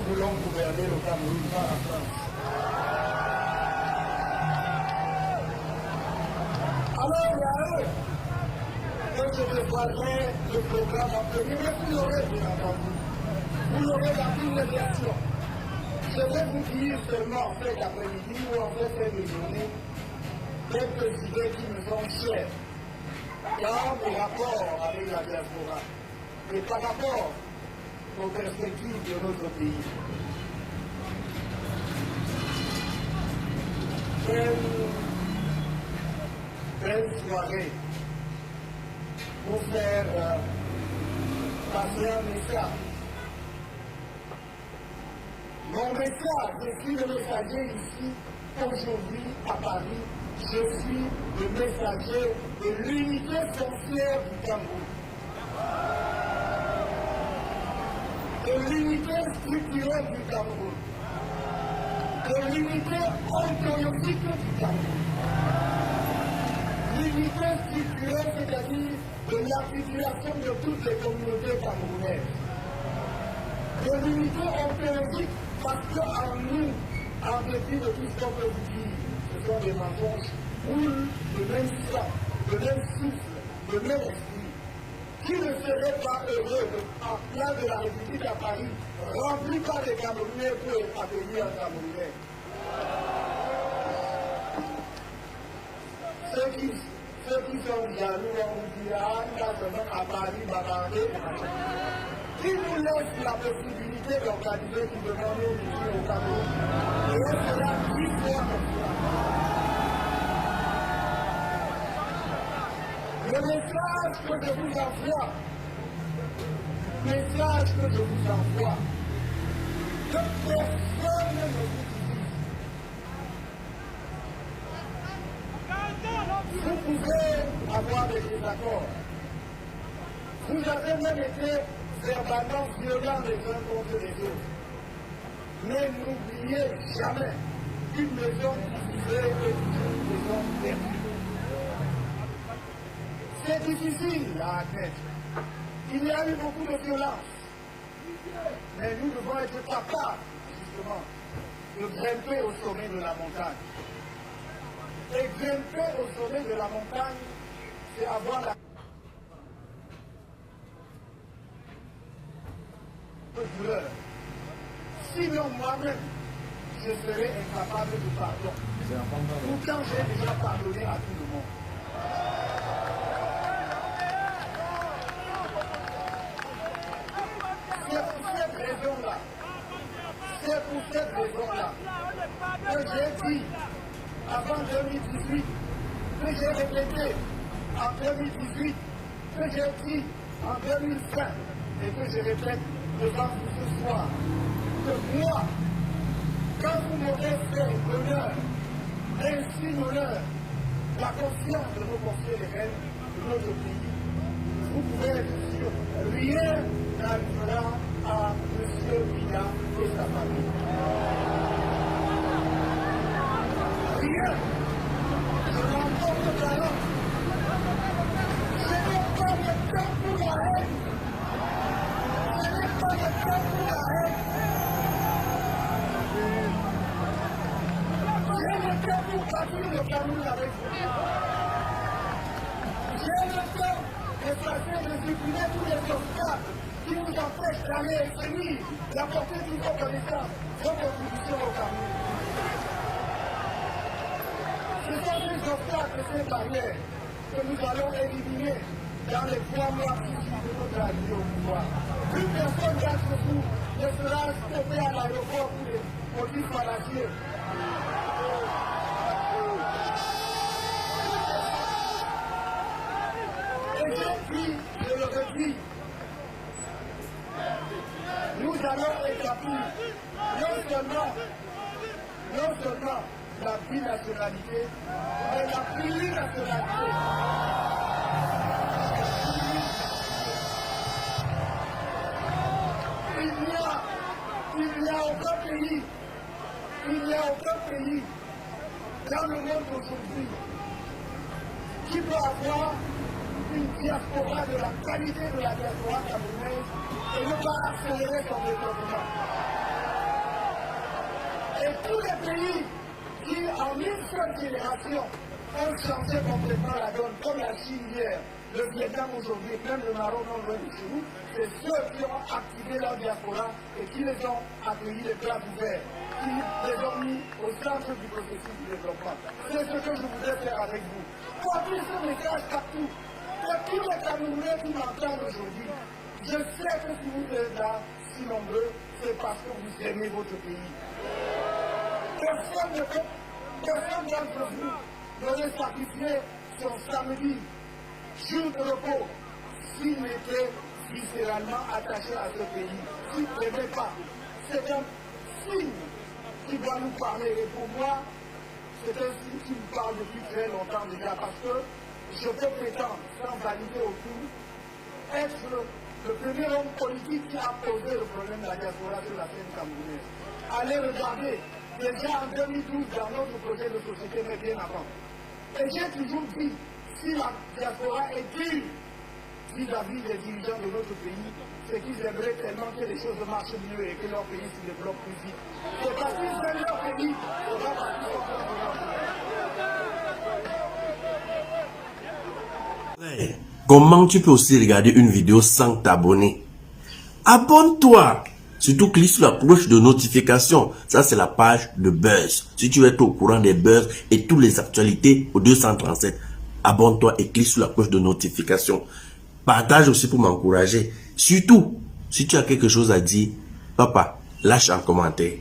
voulons gouverner le Cameroun par la France. Alors, il y a eux que je dévoilerai le programme à venir, mais vous l'aurez bien entendu. Vous l'aurez dans toutes les versions. Je vais vous dire seulement en fait après-midi ou en fait cette journée quelques idées qui me sont chères dans le rapport avec la diaspora et par rapport aux perspectives de notre pays. Belle soirée pour faire passer un message. Mon message, je suis le messager ici, aujourd'hui à Paris, je suis le messager de l'unité foncière du Cameroun. De l'unité structurelle du Cameroun. De l'unité ontologique du Cameroun. L'unité structurelle, c'est-à-dire de l'articulation de toutes les communautés camerounaises. De l'unité ontologique, parce qu'en nous, en dépit de tout ce qu'on peut vous dire, ce sont des mensonges, roulent le même sang, le même souffle, le même esprit. Qui ne serait pas heureux en plein de la République à Paris, rempli par des Camerounais pour accueillir un Camerounais? Ceux qui sont jaloux, on vous dira, il va seulement à Paris, bavarder, qui nous laisse la possibilité d'organiser une demande ici au Cameroun. Et on sera 10 fois comme ça. Le message que je vous envoie, que personne ne vous dit. Vous pouvez avoir des désaccords. Vous avez même été verbalement violents les uns contre les autres. Mais n'oubliez jamais qu'une maison divisée est une maison perdue. C'est difficile à admettre. Il y a eu beaucoup de violence. Mais nous devons être capables, justement, de grimper au sommet de la montagne. Et grimper au sommet de la montagne, c'est avoir la douleur. Sinon, moi-même, je serai incapable de pardon. Pourtant, j'ai déjà pardonné à tout le monde. C'est pour cette raison-là que j'ai dit avant 2018, que j'ai répété en 2018, que j'ai dit en 2020 et que je répète devant vous ce soir, que moi, quand vous m'aurez fait l'honneur, ainsi l'honneur, la confiance de nos conseillers les reines de notre pays, vous pouvez être sûr, rien n'arrivera à M. Bila et sa famille. Rien. Je l'emporte talent. Je n'ai pas le temps pour la haine. Je n'ai pas le temps pour la haine. J'ai le temps pour bâtir le Cameroun avec vous. J'ai le temps d'effacer, de supprimer tous les obstacles qui vous empêchent d'aller et venir, d'apporter toutes vos connaissances, vos contributions au Cameroun. Ce sont ces obstacles et ces barrières que nous allons éliminer dans les 3 mois qui suivent notre arrivée au pouvoir. Plus personne d'entre vous ne sera stoppé à l'aéroport pour les motifs fallacieux. Et j'ai dit, je le redis, nous allons établir non seulement la binationalité, mais la plurinationalité. Il n'y a aucun pays dans le monde aujourd'hui qui peut avoir une diaspora de la qualité de la diaspora camerounaise et ne pas accélérer son développement. Et tous les pays qui, en une seule génération, ont changé complètement la donne, comme la Chine hier, le Vietnam aujourd'hui, même le Maroc non loin de chez nous, c'est ceux qui ont activé leur diaspora et qui les ont accueillis les bras ouverts, qui les ont mis au centre du processus du développement. C'est ce que je voudrais faire avec vous. Portez ce message partout. Et tous les Camerounais qui m'entendent aujourd'hui, je sais que si vous êtes là, si nombreux, c'est parce que vous aimez votre pays. Personne d'entre vous n'aurait sacrifié son samedi, jour de repos, s'il était viscéralement attaché à ce pays, s'il ne l'aimait pas. C'est un signe qui doit nous parler. Et pour moi, c'est un signe qui nous parle depuis très longtemps déjà, parce que je peux prétendre, sans valider autour, être le premier homme politique qui a posé le problème de la diaspora sur la scène camerounaise. Allez regarder, déjà en 2012, dans notre projet de société, mais bien avant. Et j'ai toujours dit, si la diaspora est dure vis-à-vis des dirigeants de notre pays, c'est qu'ils aimeraient tellement que les choses marchent mieux et que leur pays se développe plus vite. C'est parce qu'ils aiment leur pays, c'est pas parce qu'ils sont contre leur pays. Comment tu peux aussi regarder une vidéo sans t'abonner? Abonne-toi! Surtout clique sur la cloche de notification. Ça, c'est la page de Buzz. Si tu veux être au courant des buzz et toutes les actualités au 237, abonne-toi et clique sur la cloche de notification. Partage aussi pour m'encourager. Surtout, si tu as quelque chose à dire, papa, lâche un commentaire.